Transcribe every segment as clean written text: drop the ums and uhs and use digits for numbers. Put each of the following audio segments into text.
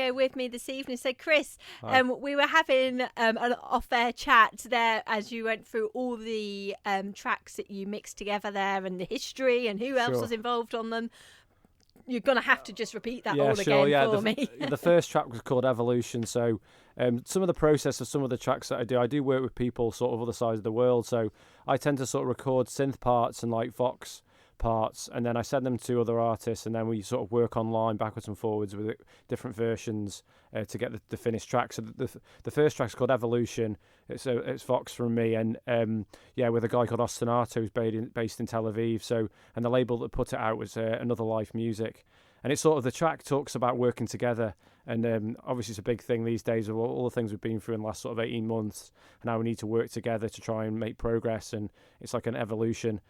studio with me this evening. So, Chris, Hi. we were having an off-air chat there as you went through all the tracks that you mixed together there and the history and who else was involved on them. You're going to have to just repeat that all again for me. The first track was called Evolution. So some of the process of some of the tracks that I do work with people sort of other sides of the world. So I tend to sort of record synth parts and like Vox parts, and then I send them to other artists, and then we sort of work online backwards and forwards with different versions to get the finished track. So the first track's called Evolution. It's Vox from me, and with a guy called Ostinato who's based in Tel Aviv. So, and the label that put it out was Another Life Music, and it's sort of, the track talks about working together, and obviously it's a big thing these days with all the things we've been through in the last sort of 18 months, and how we need to work together to try and make progress, and it's like an evolution.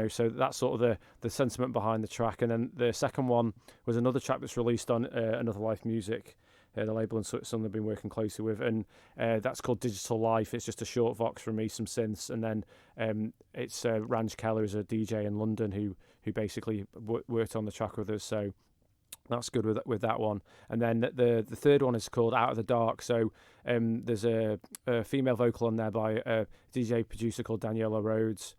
So that's sort of the sentiment behind the track. And then the second one was another track that's released on Another Life Music, the label in Switzerland I've been working closely with, and that's called Digital Life. It's just a short Vox from me, some synths, and then it's Ranj Keller, who's a DJ in London who basically worked on the track with us. So that's good with that one. And then the third one is called Out of the Dark. So there's a female vocal on there by a DJ producer called Daniela Rhodes.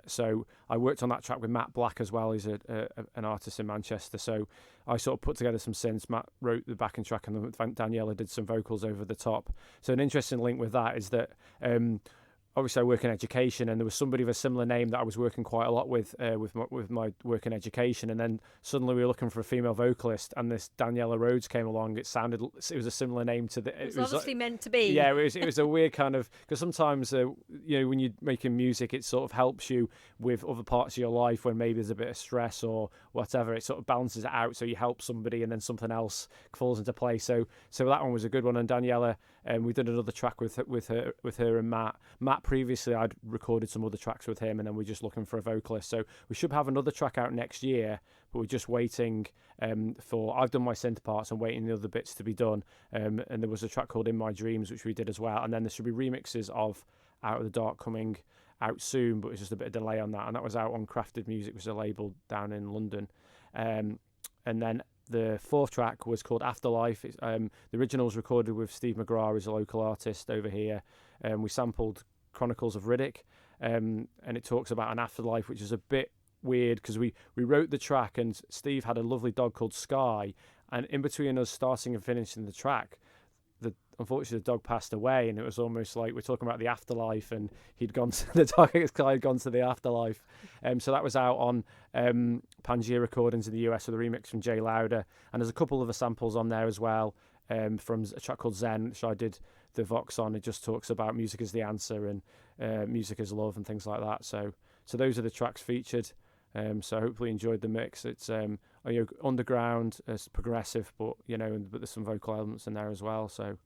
So I worked on that track with Matt Black as well. He's an artist in Manchester. So I sort of put together some synths. Matt wrote the backing track, and then Daniela did some vocals over the top. So an interesting link with that is that obviously I work in education, and there was somebody of a similar name that I was working quite a lot with my work in education, and then suddenly we were looking for a female vocalist, and this Daniela Rhodes came along. It was a similar name to the. It was obviously meant to be. Yeah, it was a weird kind of, because sometimes when you're making music, it sort of helps you with other parts of your life when maybe there's a bit of stress or whatever. It sort of balances it out, so you help somebody, and then something else falls into place. So that one was a good one. And Daniela, we did another track with her and Matt. Previously I'd recorded some other tracks with him, and then we're just looking for a vocalist. So we should have another track out next year, but we're just waiting I've done my synth parts and waiting the other bits to be done. And there was a track called In My Dreams, which we did as well. And then there should be remixes of Out of the Dark coming out soon, but it's just a bit of delay on that. And that was out on Crafted Music, which is a label down in London. And then the fourth track was called Afterlife. The original was recorded with Steve McGrath, who's a local artist over here. We sampled Chronicles of Riddick, and it talks about an afterlife, which is a bit weird because we wrote the track, and Steve had a lovely dog called Sky, and in between us starting and finishing the track, unfortunately the dog passed away, and it was almost like we're talking about the afterlife, and he'd gone to the dog Sky had gone to the afterlife. So that was out on Pangea Recordings in the US with a remix from Jay Lauder, and there's a couple of samples on there as well, from a track called Zen, which I did the Vox on. It just talks about music as the answer, and music as love, and things like that. So those are the tracks featured. So hopefully you enjoyed the mix. It's underground, it's progressive, but there's some vocal elements in there as well. So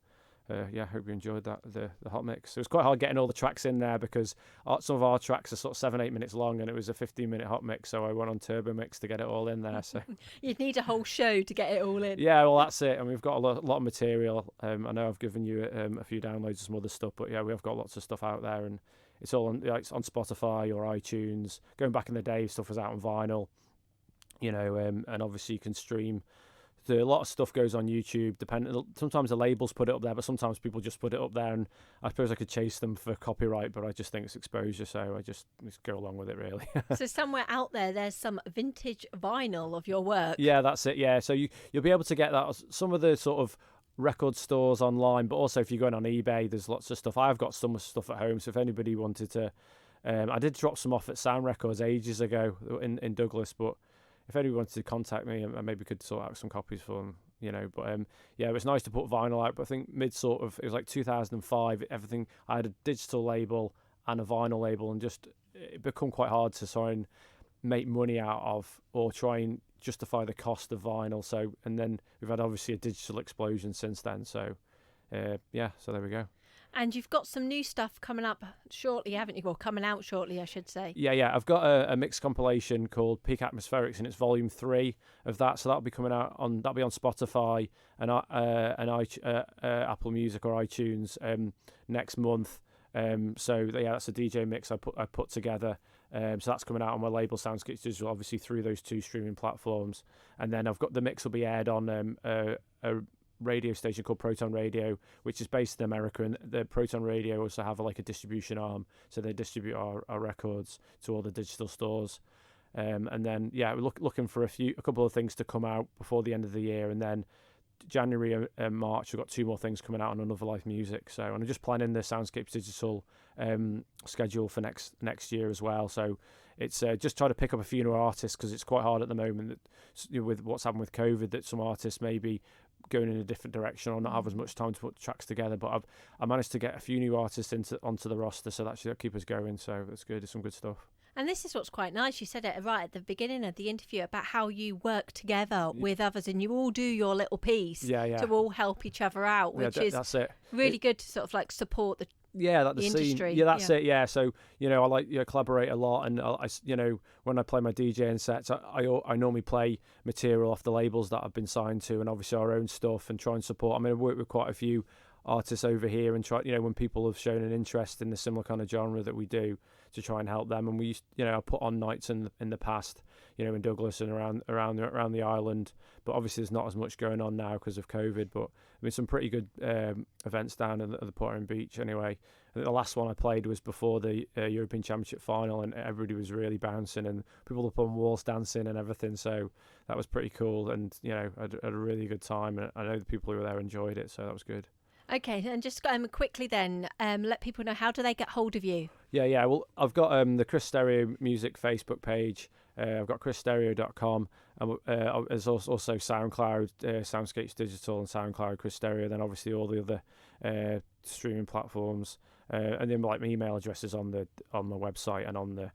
hope you enjoyed that, the hot mix. It was quite hard getting all the tracks in there because some of our tracks are sort of 7-8 minutes long, and it was a 15-minute hot mix, so I went on Turbo Mix to get it all in there. So you'd need a whole show to get it all in. Yeah, well that's it, and we've got a lot of material. I know I've given you a few downloads of some other stuff, but yeah, we have got lots of stuff out there, and it's all on, it's on Spotify or iTunes. Going back in the day, stuff was out on vinyl, and obviously you can stream. A lot of stuff goes on YouTube. Sometimes the labels put it up there, but sometimes people just put it up there, and I suppose I could chase them for copyright, but I just think it's exposure, so I just go along with it, really. So somewhere out there's some vintage vinyl of your work. Yeah, that's it. Yeah, so you'll be able to get that some of the sort of record stores online, but also if you're going on eBay, there's lots of stuff. I've got some stuff at home, so if anybody wanted to, I did drop some off at Sound Records ages ago in Douglas, but if anybody wanted to contact me, I maybe could sort out some copies for them, But it was nice to put vinyl out. But I think it was like 2005. Everything, I had a digital label and a vinyl label, and it become quite hard to try and make money out of, or try and justify the cost of vinyl. So, and then we've had obviously a digital explosion since then. So, so there we go. And you've got some new stuff coming up shortly, haven't you? Well, coming out shortly, I should say. Yeah. I've got a mixed compilation called Peak Atmospherics, and it's volume 3 of that. So that'll be coming out that'll be on Spotify and Apple Music or iTunes next month. That's a DJ mix I put together. So that's coming out on my label Soundscapes Digital, obviously through those 2 streaming platforms. And then I've got the mix will be aired on a radio station called Proton Radio, which is based in America, and the Proton Radio also have like a distribution arm, so they distribute our records to all the digital stores. And then we're looking for a couple of things to come out before the end of the year, and then January and March we've got 2 more things coming out on Another Life Music. So, and I'm just planning the Soundscapes Digital schedule for next year as well. So it's just trying to pick up a few new artists, because it's quite hard at the moment that, with what's happened with COVID, that some artists may be going in a different direction or not have as much time to put tracks together. But I managed to get a few new artists onto the roster, so that'll keep us going. So that's good. It's some good stuff. And this is what's quite nice. You said it right at the beginning of the interview about how you work together with others, and you all do your little piece to all help each other out, which is that's it. Really good to sort of like support the industry. Yeah, that's it. Yeah, so I like collaborate a lot, and I when I play my DJing sets, I normally play material off the labels that I've been signed to, and obviously our own stuff, and try and support. I mean, I've worked with quite a few artists over here, and try when people have shown an interest in the similar kind of genre that we do, to try and help them. And we used, I put on nights in the past, in Douglas and around the island. But obviously there's not as much going on now because of COVID. But I mean, some pretty good events down at the Portland Beach. Anyway, I think the last one I played was before the European Championship final, and everybody was really bouncing, and people up on walls dancing and everything. So that was pretty cool, and I had a really good time, and I know the people who were there enjoyed it, so that was good. Okay, and just quickly then, let people know, how do they get hold of you? Yeah. Well, I've got the Chris Sterio Music Facebook page. I've got chrissterio.com. And there's also SoundCloud, Soundscapes Digital, and SoundCloud Chris Sterio. Then obviously all the other streaming platforms. And then like my email address is on the website, and on the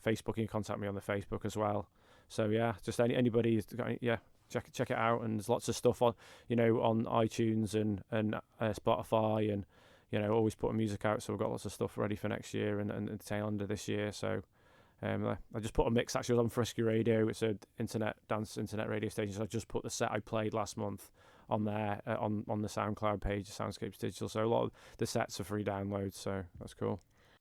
Facebook. You can contact me on the Facebook as well. So just anybody who's got check it out, and there's lots of stuff on on iTunes and Spotify, and always putting music out, so we've got lots of stuff ready for next year and the tail end of this year. So I just put a mix, actually. I was on Frisky Radio, it's a internet radio station, so I just put the set I played last month on there on the SoundCloud page of Soundscapes Digital, so a lot of the sets are free downloads, so that's cool.